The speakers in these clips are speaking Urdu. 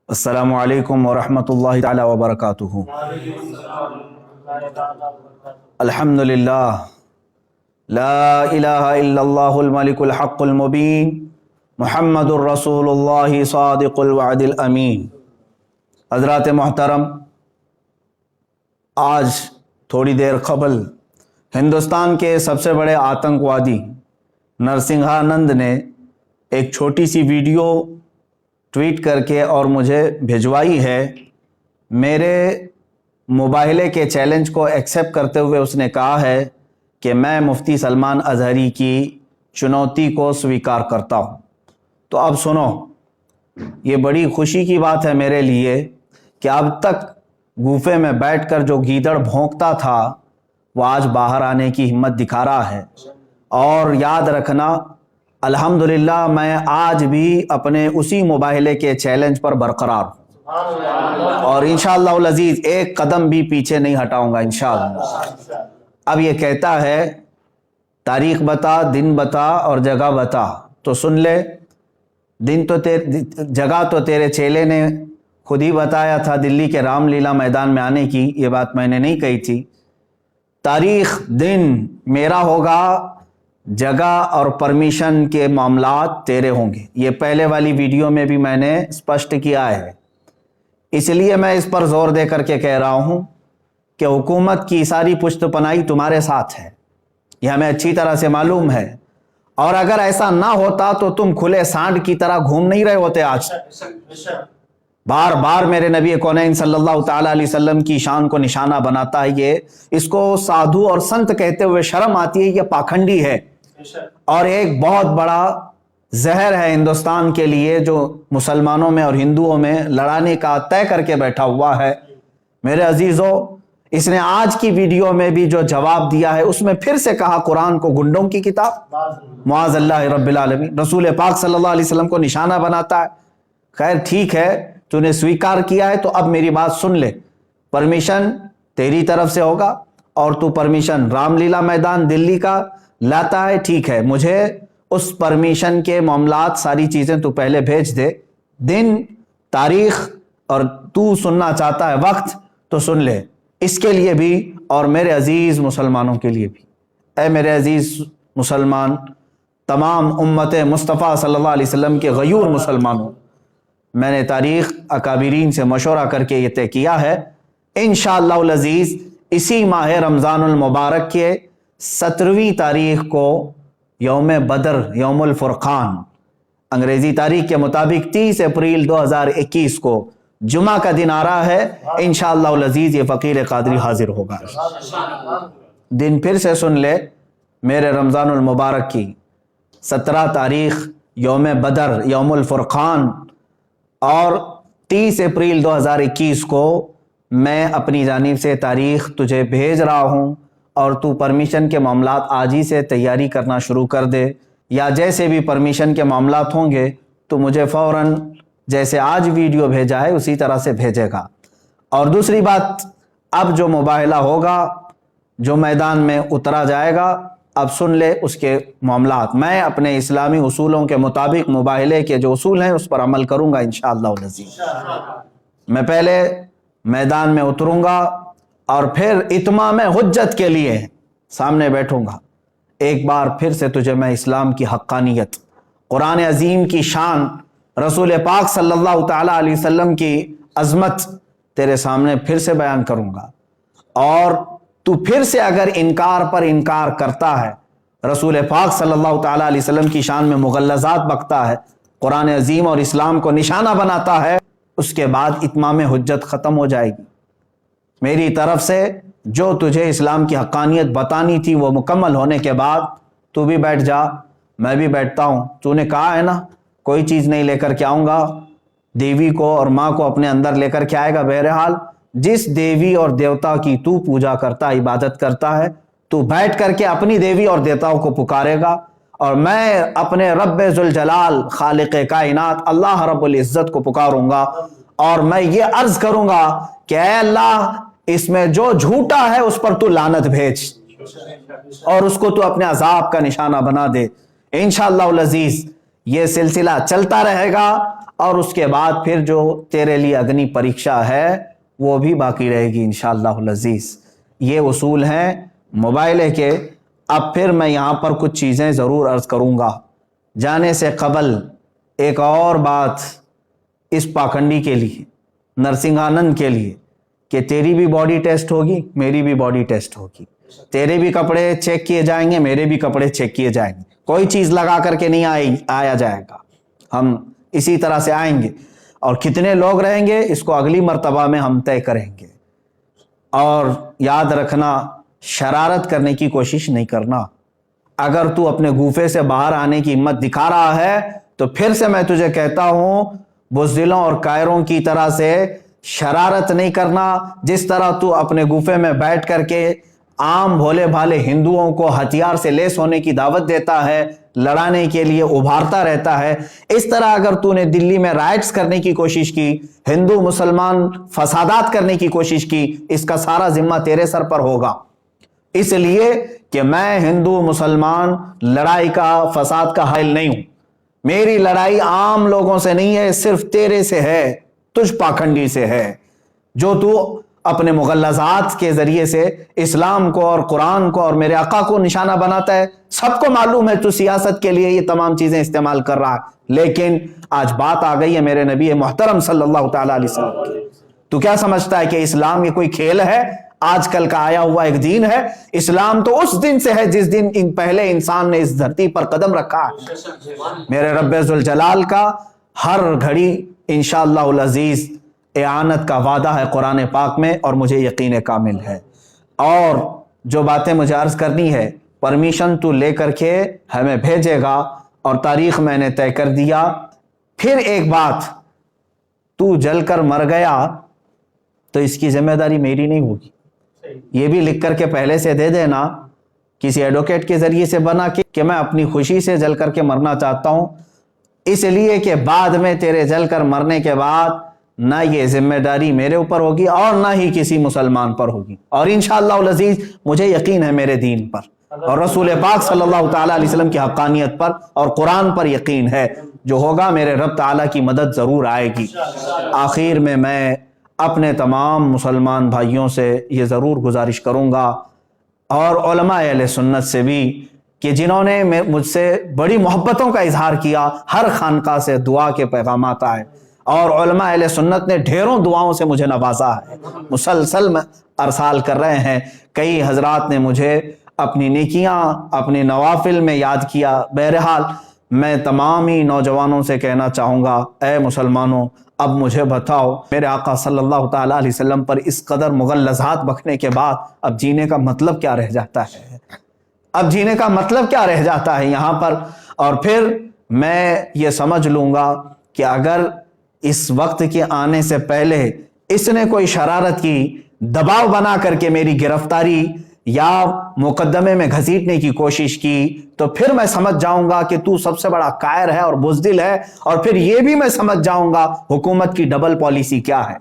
السلام علیکم ورحمۃ اللہ تعالی وبرکاتہ۔ الحمد للہ، لا الہ الا اللہ الملک الحق المبین، محمد الرسول اللہ صادق الوعد الامین۔ حضرات محترم، آج تھوڑی دیر قبل ہندوستان کے سب سے بڑے آتنکوادی نرسنگھانند نے ایک چھوٹی سی ویڈیو ٹویٹ کر کے اور مجھے بھیجوائی ہے۔ میرے مباہلے کے چیلنج کو ایکسیپٹ کرتے ہوئے اس نے کہا ہے کہ میں مفتی سلمان اظہری کی چنوتی کو سویکار کرتا ہوں۔ تو اب سنو، یہ بڑی خوشی کی بات ہے میرے لیے کہ اب تک گوفے میں بیٹھ کر جو گیدڑ بھونکتا تھا وہ آج باہر آنے کی ہمت دکھا رہا ہے۔ اور یاد رکھنا، الحمدللہ میں آج بھی اپنے اسی مباہلے کے چیلنج پر برقرار ہوں، اور انشاءاللہ العزیز ایک قدم بھی پیچھے نہیں ہٹاؤں گا انشاءاللہ۔ اب یہ کہتا ہے تاریخ بتا، دن بتا اور جگہ بتا، تو سن لے۔ جگہ تو تیرے چیلے نے خود ہی بتایا تھا، دلی کے رام لیلا میدان میں آنے کی، یہ بات میں نے نہیں کہی تھی۔ تاریخ دن میرا ہوگا، جگہ اور پرمیشن کے معاملات تیرے ہوں گے۔ یہ پہلے والی ویڈیو میں بھی میں نے اسپشٹ کیا ہے، اس لیے میں اس پر زور دے کر کے کہہ رہا ہوں کہ حکومت کی ساری پشت پناہی تمہارے ساتھ ہے، یہ ہمیں اچھی طرح سے معلوم ہے۔ اور اگر ایسا نہ ہوتا تو تم کھلے سانڈ کی طرح گھوم نہیں رہے ہوتے آج۔ بار بار میرے نبی کونین صلی اللہ تعالیٰ علیہ وسلم کی شان کو نشانہ بناتا ہے یہ، اس کو سادھو اور سنت کہتے ہوئے شرم آتی ہے، یہ پاکھنڈی ہے اور ایک بہت بڑا زہر ہے ہندوستان کے لیے، جو مسلمانوں میں اور ہندوؤں میں لڑانے کا طے کر کے بیٹھا ہوا ہے۔ میرے عزیزو، اس نے آج کی ویڈیو میں بھی جو جواب دیا ہے اس میں پھر سے کہا قرآن کو گنڈوں کی کتاب، معاذ اللہ رب العالمین، رسول پاک صلی اللہ علیہ وسلم کو نشانہ بناتا ہے۔ خیر ٹھیک ہے، تو نے سویکار کیا ہے تو اب میری بات سن لے۔ پرمیشن تیری طرف سے ہوگا اور تو پرمیشن رام لیلا میدان دلی کا لاتا ہے، ٹھیک ہے، مجھے اس پرمیشن کے معاملات ساری چیزیں تو پہلے بھیج دے، دن، تاریخ، اور تو سننا چاہتا ہے وقت تو سن لے، اس کے لیے بھی اور میرے عزیز مسلمانوں کے لیے بھی۔ اے میرے عزیز مسلمان، تمام امت مصطفیٰ صلی اللہ علیہ وسلم کے غیور مسلمانوں، میں نے تاریخ اکابرین سے مشورہ کر کے یہ طے کیا ہے، انشاءاللہ العزیز اسی ماہ رمضان المبارک کے 17ویں تاریخ کو یوم بدر، یوم الفرقان، انگریزی تاریخ کے مطابق 30 اپریل 2021 کو جمعہ کا دن آ رہا ہے، انشاءاللہ العزیز یہ فقیر قادری حاضر ہوگا۔ دن پھر سے سن لے، میرے رمضان المبارک کی 17 تاریخ یوم بدر، یوم الفرقان، اور 30 اپریل 2021 کو میں اپنی جانب سے تاریخ تجھے بھیج رہا ہوں، اور تو پرمیشن کے معاملات آج ہی سے تیاری کرنا شروع کر دے، یا جیسے بھی پرمیشن کے معاملات ہوں گے تو مجھے فوراً جیسے آج ویڈیو بھیجا ہے اسی طرح سے بھیجے گا۔ اور دوسری بات، اب جو مباہلہ ہوگا، جو میدان میں اترا جائے گا، اب سن لے اس کے معاملات۔ میں اپنے اسلامی اصولوں کے مطابق مباہلے کے جو اصول ہیں اس پر عمل کروں گا انشاءاللہ العزیز۔ میں پہلے میدان میں اتروں گا اور پھر اتمام حجت کے لیے سامنے بیٹھوں گا۔ ایک بار پھر سے تجھے میں اسلام کی حقانیت، قرآن عظیم کی شان، رسول پاک صلی اللہ تعالیٰ علیہ وسلم کی عظمت تیرے سامنے پھر سے بیان کروں گا، اور تو پھر سے اگر انکار پر انکار کرتا ہے، رسول پاک صلی اللہ تعالیٰ علیہ وسلم کی شان میں مغلظات بکتا ہے، قرآن عظیم اور اسلام کو نشانہ بناتا ہے، اس کے بعد اتمام حجت ختم ہو جائے گی۔ میری طرف سے جو تجھے اسلام کی حقانیت بتانی تھی وہ مکمل ہونے کے بعد تو بھی بیٹھ جا، میں بھی بیٹھتا ہوں۔ تو نے کہا ہے نا کوئی چیز نہیں لے کر کے آؤں گا، دیوی کو اور ماں کو اپنے اندر لے کر کے آئے گا۔ بہرحال جس دیوی اور دیوتا کی تو پوجا کرتا، عبادت کرتا ہے، تو بیٹھ کر کے اپنی دیوی اور دیوتاؤں کو پکارے گا، اور میں اپنے رب ذوالجلال خالق کائنات اللہ رب العزت کو پکاروں گا، اور میں یہ عرض کروں گا کہ اے اللہ، اس میں جو جھوٹا ہے اس پر تو لعنت بھیج، اور اس کو تو اپنے عذاب کا نشانہ بنا دے۔ انشاءاللہ العزیز یہ سلسلہ چلتا رہے گا، اور اس کے بعد پھر جو تیرے لیے اگنی پریکشا ہے وہ بھی باقی رہے گی انشاءاللہ العزیز۔ یہ اصول ہیں موبائل کے۔ اب پھر میں یہاں پر کچھ چیزیں ضرور عرض کروں گا۔ جانے سے قبل ایک اور بات اس پاکھنڈی کے لیے، نرسنگھانند کے لیے، کہ تیری بھی باڈی ٹیسٹ ہوگی، میری بھی باڈی ٹیسٹ ہوگی، تیرے بھی کپڑے چیک کیے جائیں گے، میرے بھی کپڑے چیک کیے جائیں گے، کوئی چیز لگا کر کے نہیں آیا جائے گا، ہم اسی طرح سے آئیں گے، اور کتنے لوگ رہیں گے اس کو اگلی مرتبہ میں ہم طے کریں گے۔ اور یاد رکھنا، شرارت کرنے کی کوشش نہیں کرنا۔ اگر تو اپنے گوفے سے باہر آنے کی ہمت دکھا رہا ہے تو پھر سے میں تجھے کہتا ہوں، بزدلوں اور کائروں کی طرح سے شرارت نہیں کرنا۔ جس طرح تو اپنے گوفے میں بیٹھ کر کے عام بھولے بھالے ہندوؤں کو ہتھیار سے لیس ہونے کی دعوت دیتا ہے، لڑانے کے لیے ابھارتا رہتا ہے، اس طرح اگر تو نے دلی میں رائٹس کرنے کی کوشش کی، ہندو مسلمان فسادات کرنے کی کوشش کی، اس کا سارا ذمہ تیرے سر پر ہوگا۔ اس لیے کہ میں ہندو مسلمان لڑائی کا، فساد کا حائل نہیں ہوں۔ میری لڑائی عام لوگوں سے نہیں ہے، صرف تیرے سے ہے، تجھ پاکھنڈی سے ہے، جو تو اپنے مغلظات کے ذریعے سے اسلام کو اور قرآن کو اور میرے آقا کو نشانہ بناتا ہے۔ سب کو معلوم ہے تو سیاست کے لیے یہ تمام چیزیں استعمال کر رہا ہے، لیکن آج بات آ گئی ہے میرے نبی محترم صلی اللہ تعالی علیہ وسلم کی۔ تو کیا سمجھتا ہے کہ اسلام یہ کوئی کھیل ہے، آج کل کا آیا ہوا ایک دین ہے؟ اسلام تو اس دن سے ہے جس دن پہلے انسان نے اس دھرتی پر قدم رکھا ہے۔ میرے رب ذوالجلال کا ہر گھڑی انشاءاللہ العزیز اعانت کا وعدہ ہے قرآن پاک میں، اور مجھے یقین کامل ہے۔ اور جو باتیں مجھے عرض کرنی ہے، پرمیشن تو لے کر کے ہمیں بھیجے گا، اور تاریخ میں نے طے کر دیا۔ پھر ایک بات، تو جل کر مر گیا تو اس کی ذمہ داری میری نہیں ہوگی، یہ بھی لکھ کر کے پہلے سے دے دینا، کسی ایڈوکیٹ کے ذریعے سے بنا کہ میں اپنی خوشی سے جل کر کے مرنا چاہتا ہوں، اس لیے کہ بعد میں تیرے جل کر مرنے کے بعد نہ یہ ذمہ داری میرے اوپر ہوگی اور نہ ہی کسی مسلمان پر ہوگی۔ اور انشاءاللہ العزیز مجھے یقین ہے میرے دین پر اور رسول پاک صلی اللہ تعالی علیہ وسلم کی حقانیت پر اور قرآن پر یقین ہے، جو ہوگا میرے رب تعالیٰ کی مدد ضرور آئے گی۔ آخر میں اپنے تمام مسلمان بھائیوں سے یہ ضرور گزارش کروں گا، اور علماء اہل سنت سے بھی، کہ جنہوں نے مجھ سے بڑی محبتوں کا اظہار کیا، ہر خانقاہ سے دعا کے پیغامات آئے، اور علماء اہل سنت نے ڈھیروں دعاؤں سے مجھے نوازا ہے، مسلسل ارسال کر رہے ہیں۔ کئی حضرات نے مجھے اپنی نیکیاں، اپنے نوافل میں یاد کیا۔ بہرحال میں تمام ہی نوجوانوں سے کہنا چاہوں گا، اے مسلمانوں، اب مجھے بتاؤ، میرے آقا صلی اللہ تعالی علیہ وسلم پر اس قدر مغلظات بکنے کے بعد اب جینے کا مطلب کیا رہ جاتا ہے؟ اب جینے کا مطلب کیا رہ جاتا ہے یہاں پر؟ اور پھر میں یہ سمجھ لوں گا کہ اگر اس وقت کے آنے سے پہلے اس نے کوئی شرارت کی، دباؤ بنا کر کے میری گرفتاری یا مقدمے میں گھسیٹنے کی کوشش کی، تو پھر میں سمجھ جاؤں گا کہ تو سب سے بڑا کائر ہے اور بزدل ہے، اور پھر یہ بھی میں سمجھ جاؤں گا حکومت کی ڈبل پالیسی کیا ہے۔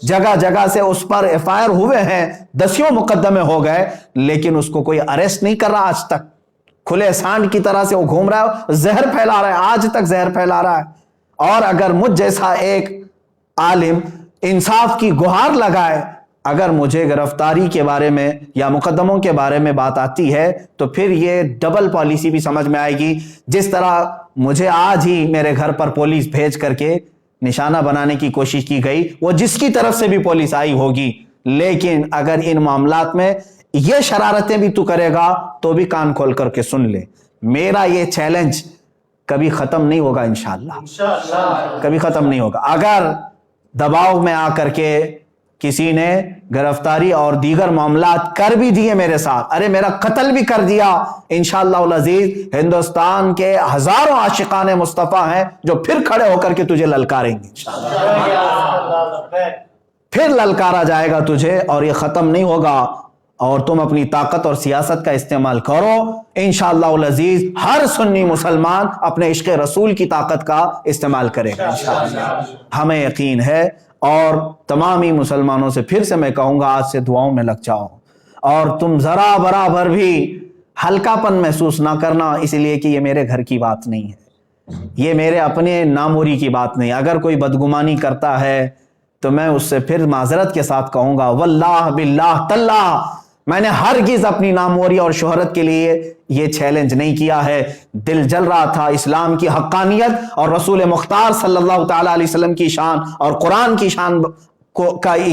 جگہ جگہ سے اس پر ایف آئی آر ہوئے ہیں، دسیوں مقدمے ہو گئے، لیکن اس کو کوئی اریسٹ نہیں کر رہا آج تک۔ کھلے سانڈ کی طرح سے وہ گھوم رہا ہے، زہر پھیلا رہا ہے، آج تک زہر پھیلا رہا ہے۔ اور اگر مجھ جیسا ایک عالم انصاف کی گہار لگائے، اگر مجھے گرفتاری کے بارے میں یا مقدموں کے بارے میں بات آتی ہے، تو پھر یہ ڈبل پالیسی بھی سمجھ میں آئے گی۔ جس طرح مجھے آج ہی میرے گھر پر پولیس بھیج کر کے نشانہ بنانے کی کوشش کی گئی، وہ جس کی طرف سے بھی پولیس آئی ہوگی، لیکن اگر ان معاملات میں یہ شرارتیں بھی تو کرے گا تو بھی کان کھول کر کے سن لے، میرا یہ چیلنج کبھی ختم نہیں ہوگا، انشاءاللہ کبھی ختم نہیں ہوگا۔ اگر دباؤ میں آ کر کے کسی نے گرفتاری اور دیگر معاملات کر بھی دیے میرے ساتھ، ارے میرا قتل بھی کر دیا، انشاءاللہ العزیز ہندوستان کے ہزاروں عاشقان مصطفیٰ ہیں جو پھر کھڑے ہو کر کے تجھے للکاریں گے، پھر للکارا جائے گا تجھے، اور یہ ختم نہیں ہوگا۔ اور تم اپنی طاقت اور سیاست کا استعمال کرو، انشاءاللہ العزیز ہر سنی مسلمان اپنے عشق رسول کی طاقت کا استعمال کرے گا انشاءاللہ، ہمیں یقین ہے۔ اور تمام ہی مسلمانوں سے پھر سے میں کہوں گا، آج سے دعاؤں میں لگ جاؤ، اور تم ذرا برابر بھی ہلکا پن محسوس نہ کرنا، اس لیے کہ یہ میرے گھر کی بات نہیں ہے، یہ میرے اپنے ناموری کی بات نہیں. اگر کوئی بدگمانی کرتا ہے تو میں اس سے پھر معذرت کے ساتھ کہوں گا واللہ باللہ تاللہ میں نے ہرگز اپنی ناموری اور شہرت کے لیے یہ چیلنج نہیں کیا ہے. دل جل رہا تھا اسلام کی حقانیت اور رسول مختار صلی اللہ تعالی علیہ وسلم کی شان اور قرآن کی شان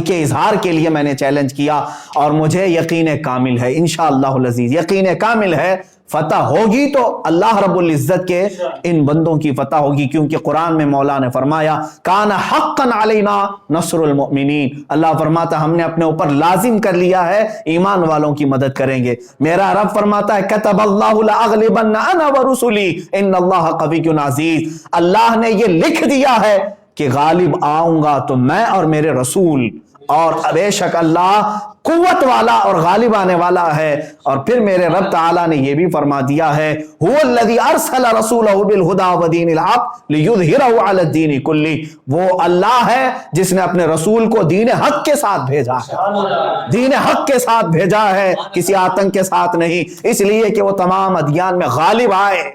کے اظہار کے لیے میں نے چیلنج کیا, اور مجھے یقین کامل ہے انشاءاللہ العزیز, یقین کامل ہے فتح ہوگی تو اللہ رب العزت کے ان بندوں کی فتح ہوگی, کیونکہ قرآن میں مولا نے فرمایا کان حقا علینا نصر المؤمنین, اللہ فرماتا ہم نے اپنے اوپر لازم کر لیا ہے ایمان والوں کی مدد کریں گے. میرا رب فرماتا ہے کتب اللہ لاغلبن انا ورسلی ان اللہ قوی عزیز, اللہ نے یہ لکھ دیا ہے کہ غالب آؤں گا تو میں اور میرے رسول, اور بے شک اللہ قوت والا اور غالب آنے والا ہے. اور پھر میرے رب تعالیٰ نے یہ بھی فرما دیا ہے هو الذی ارسل رسولہ بالہدی ودین الحق لیظہرہ علی الدین کلہ, وہ اللہ ہے جس نے اپنے رسول کو دین حق کے ساتھ بھیجا ہے, دین حق کے ساتھ بھیجا ہے, کسی آتنک کے ساتھ نہیں, اس لیے کہ وہ تمام ادیان میں غالب آئے.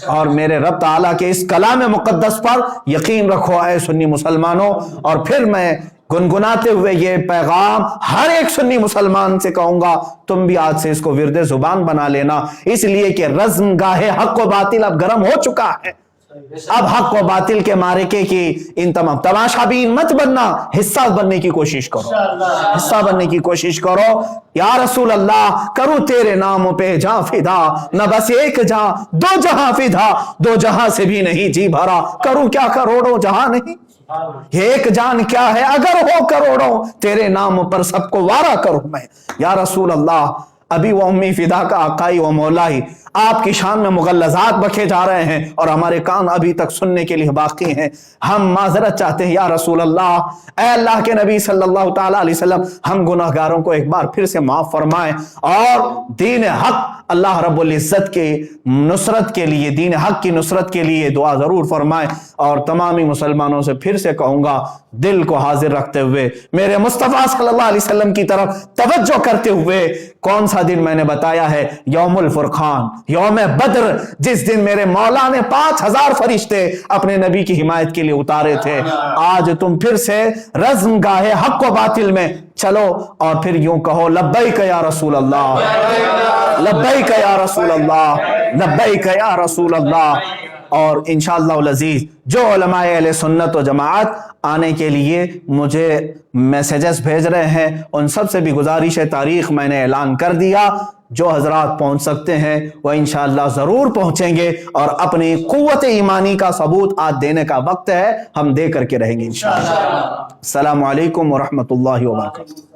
اور میرے رب تعالیٰ کے اس کلام مقدس پر یقین رکھو اے سنی مسلمانوں. اور پھر میں گنگناتے ہوئے یہ پیغام ہر ایک سنی مسلمان سے کہوں گا, تم بھی آج سے اس کو ورد زبان بنا لینا, اس لیے کہ رزم گاہ حق و باطل اب گرم ہو چکا ہے. اب حق و باطل کے معرکے کی ان تمام تماشا بین مت بننا, حصہ بننے کی کوشش کرو, حصہ بننے کی کوشش کرو. یا رسول اللہ کروں تیرے نام پہ جہاں فدا, نہ بس ایک جہاں دو جہاں فدا, دو جہاں سے بھی نہیں جی بھرا, کروں کیا کروڑوں جہاں نہیں, ایک جان کیا ہے اگر ہو کروڑوں, تیرے نام پر سب کو وارا کروں میں. یا رسول اللہ ابھی وہ امی فدا کا آقائی و مولائی آپ کی شان میں مغلظات بکے جا رہے ہیں اور ہمارے کان ابھی تک سننے کے لیے باقی ہیں. ہم معذرت چاہتے ہیں یا رسول اللہ, اے اللہ کے نبی صلی اللہ تعالی علیہ وسلم, ہم گناہگاروں کو ایک بار پھر سے معاف فرمائیں, اور دین حق اللہ رب العزت کے نصرت کے لیے, دین حق کی نصرت کے لیے دعا ضرور فرمائیں. اور تمامی مسلمانوں سے پھر سے کہوں گا دل کو حاضر رکھتے ہوئے میرے مصطفیٰ صلی اللہ علیہ وسلم کی طرف توجہ کرتے ہوئے, کون سا دن میں نے بتایا ہے, یوم الفرقان, یوم بدر, جس دن میرے مولا نے 5000 فرشتے اپنے نبی کی حمایت کے لیے اتارے تھے. آج تم پھر سے رزم گاہ حق و باطل میں چلو اور پھر یوں کہو لبیک یا رسول اللہ, لبیک یا رسول اللہ, لبیک یا رسول اللہ. اور انشاءاللہ العزیز جو علماء اہل سنت و جماعت آنے کے لیے مجھے میسیجز بھیج رہے ہیں, ان سب سے بھی گزارش ہے, تاریخ میں نے اعلان کر دیا, جو حضرات پہنچ سکتے ہیں وہ انشاءاللہ ضرور پہنچیں گے, اور اپنی قوت ایمانی کا ثبوت آج دینے کا وقت ہے, ہم دے کر کے رہیں گے انشاءاللہ. السلام علیکم ورحمۃ اللہ وبرکاتہ.